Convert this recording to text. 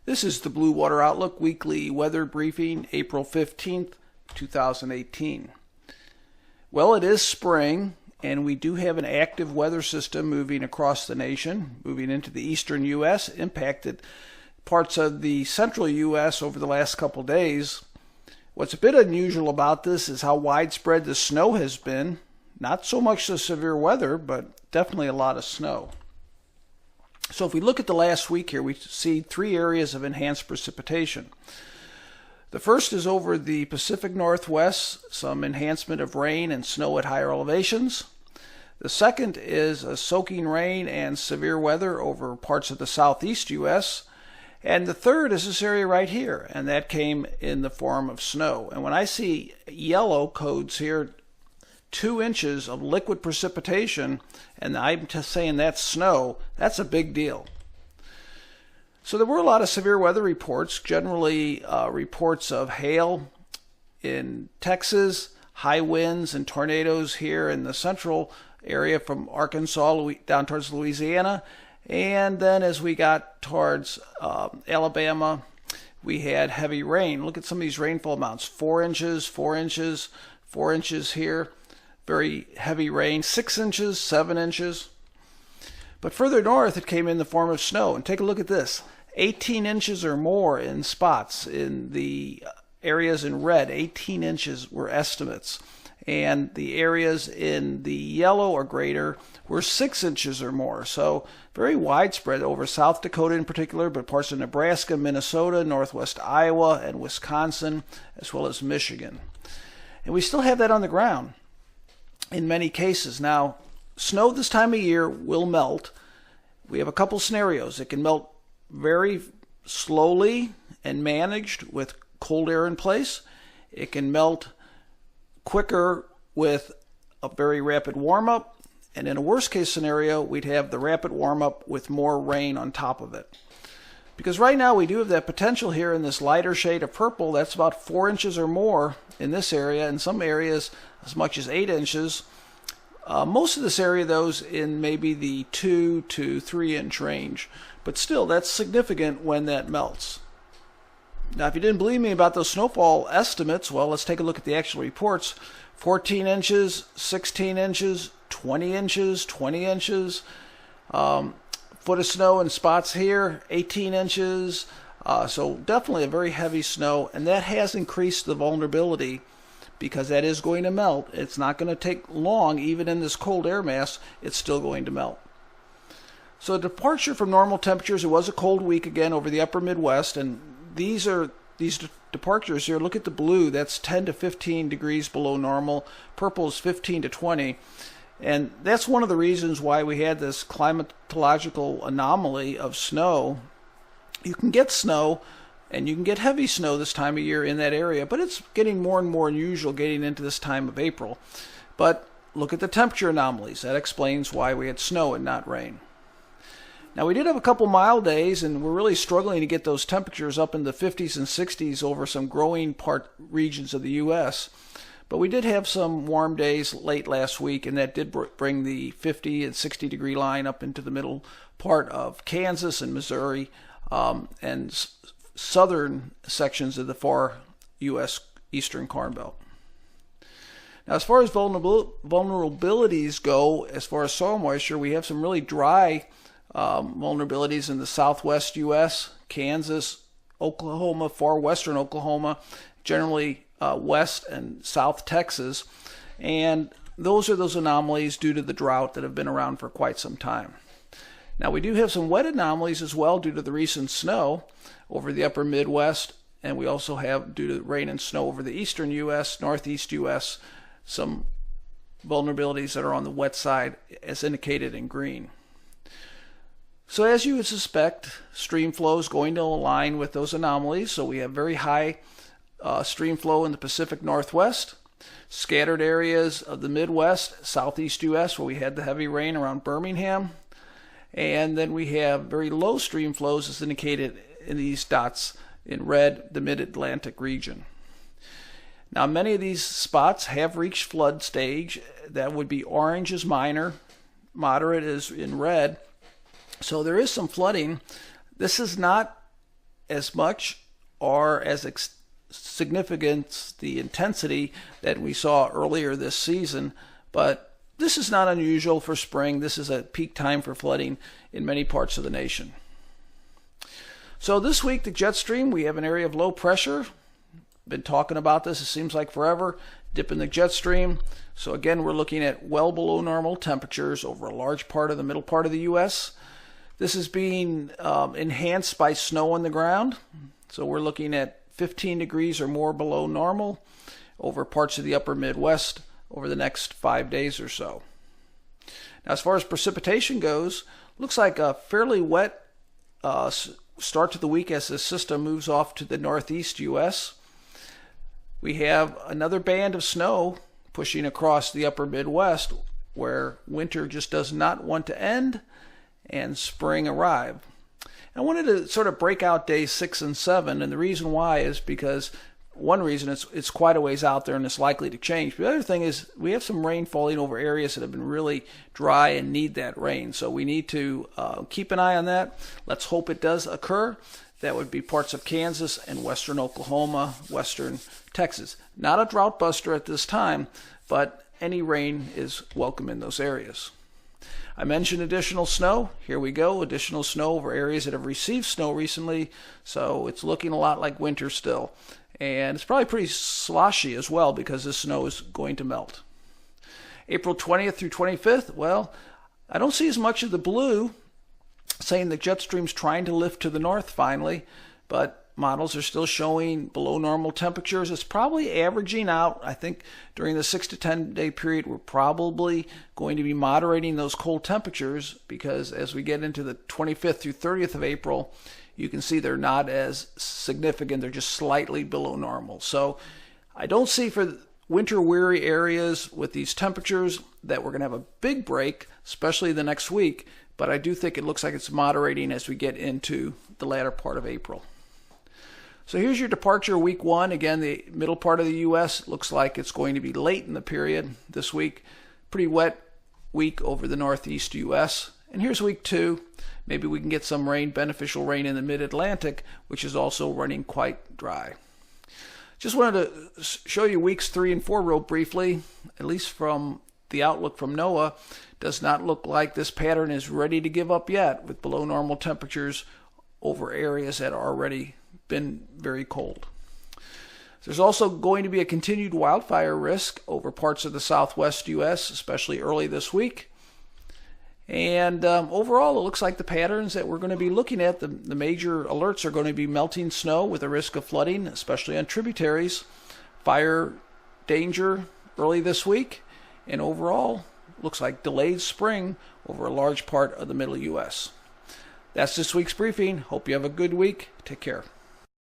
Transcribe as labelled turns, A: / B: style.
A: This is the Blue Water Outlook Weekly Weather Briefing, April 15th, 2018. Well, it is spring, and we do have an active weather system moving across the nation, moving into the eastern U.S., impacted parts of the central U.S. over the last couple days. What's a bit unusual about this is how widespread the snow has been. Not so much the severe weather, but definitely a lot of snow. So if we look at the last week here, we see three areas of enhanced precipitation. The first is over the Pacific Northwest, some enhancement of rain and snow at higher elevations. The second is a soaking rain and severe weather over parts of the southeast U.S. And the third is this area right here, and that came in the form of snow. And when I see yellow codes here, 2 inches of liquid precipitation, and I'm just saying that's snow, that's a big deal. So there were a lot of severe weather reports, generally reports of hail in Texas, high winds and tornadoes here in the central area from Arkansas down towards Louisiana. And then as we got towards Alabama, we had heavy rain. Look at some of these rainfall amounts, 4 inches, 4 inches, 4 inches here. Very heavy rain, 6 inches, 7 inches. But further north, it came in the form of snow. And take a look at this, 18 inches or more in spots. In the areas in red, 18 inches were estimates. And the areas in the yellow or greater were 6 inches or more. So very widespread over South Dakota in particular, but parts of Nebraska, Minnesota, northwest Iowa, and Wisconsin, as well as Michigan. And we still have that on the ground in many cases. Now, snow this time of year will melt. We have a couple scenarios. It can melt very slowly and managed with cold air in place. It can melt quicker with a very rapid warm-up. And in a worst-case scenario, we'd have the rapid warm-up with more rain on top of it. Because right now we do have that potential here in this lighter shade of purple. That's about 4 inches or more in this area. In some areas, as much as 8 inches. Most of this area, though, is in maybe the 2 to 3 inch range. But still, that's significant when that melts. Now, if you didn't believe me about those snowfall estimates, well, let's take a look at the actual reports. 14 inches, 16 inches, 20 inches, 20 inches. Foot of snow in spots here, 18 inches. So definitely a very heavy snow, and that has increased the vulnerability because that is going to melt. It's not going to take long, even in this cold air mass, it's still going to melt. So a departure from normal temperatures. It was a cold week again over the upper Midwest, and these departures here. Look at the blue, that's 10 to 15 degrees below normal. Purple is 15 to 20. And that's one of the reasons why we had this climatological anomaly of snow. You can get snow, and you can get heavy snow this time of year in that area, but it's getting more and more unusual getting into this time of April. But look at the temperature anomalies. That explains why we had snow and not rain. Now, we did have a couple mild days, and we're really struggling to get those temperatures up in the 50s and 60s over some growing regions of the U.S., but we did have some warm days late last week, and that did bring the 50 and 60 degree line up into the middle part of Kansas and Missouri and southern sections of the far U.S. eastern Corn Belt. Now, as far as vulnerabilities go, as far as soil moisture, we have some really dry vulnerabilities in the southwest U.S., Kansas, Oklahoma, far western Oklahoma, generally west and south Texas, and those are those anomalies due to the drought that have been around for quite some time. Now, we do have some wet anomalies as well due to the recent snow over the upper Midwest, and we also have, due to rain and snow over the eastern U.S., northeast U.S., some vulnerabilities that are on the wet side as indicated in green. So as you would suspect, stream flow is going to align with those anomalies. So we have very high stream flow in the Pacific Northwest, scattered areas of the Midwest, southeast U.S. where we had the heavy rain around Birmingham, and then we have very low stream flows as indicated in these dots in red, the mid-Atlantic region. Now, many of these spots have reached flood stage. That would be orange is minor, moderate is in red. So there is some flooding. This is not as much or as significant the intensity that we saw earlier this season, but this is not unusual for spring. This is a peak time for flooding in many parts of the nation. So this week, the jet stream, we have an area of low pressure. Been talking about this, it seems like forever, dip in the jet stream. So again, we're looking at well below normal temperatures over a large part of the middle part of the U.S. This is being enhanced by snow on the ground. So we're looking at 15 degrees or more below normal over parts of the upper Midwest over the next 5 days or so. Now, as far as precipitation goes, looks like a fairly wet start to the week as the system moves off to the northeast U.S. We have another band of snow pushing across the upper Midwest where winter just does not want to end and spring arrive. I wanted to sort of break out days 6 and 7, and the reason why is because one reason it's quite a ways out there and it's likely to change. But the other thing is we have some rain falling over areas that have been really dry and need that rain. So we need to keep an eye on that. Let's hope it does occur. That would be parts of Kansas and western Oklahoma, western Texas. Not a drought buster at this time, but any rain is welcome in those areas. I mentioned additional snow. Here we go. Additional snow over areas that have received snow recently. So it's looking a lot like winter still. And it's probably pretty sloshy as well because this snow is going to melt. April 20th through 25th, well, I don't see as much of the blue saying the jet stream's trying to lift to the north finally, but models are still showing below normal temperatures. It's probably averaging out. I think during the 6 to 10 day period, we're probably going to be moderating those cold temperatures because as we get into the 25th through 30th of April, you can see they're not as significant. They're just slightly below normal. So I don't see for winter weary areas with these temperatures that we're going to have a big break, especially the next week. But I do think it looks like it's moderating as we get into the latter part of April. So here's your departure week 1. Again, the middle part of the U.S. looks like it's going to be late in the period this week. Pretty wet week over the northeast U.S. And here's week 2. Maybe we can get some rain, beneficial rain in the mid-Atlantic, which is also running quite dry. Just wanted to show you weeks 3 and 4 real briefly, at least from the outlook from NOAA. Does not look like this pattern is ready to give up yet with below normal temperatures over areas that are already been very cold. There's also going to be a continued wildfire risk over parts of the southwest U.S., especially early this week. And overall, it looks like the patterns that we're going to be looking at, the major alerts are going to be melting snow with a risk of flooding, especially on tributaries, fire danger early this week, and overall, looks like delayed spring over a large part of the middle U.S. That's this week's briefing. Hope you have a good week. Take care.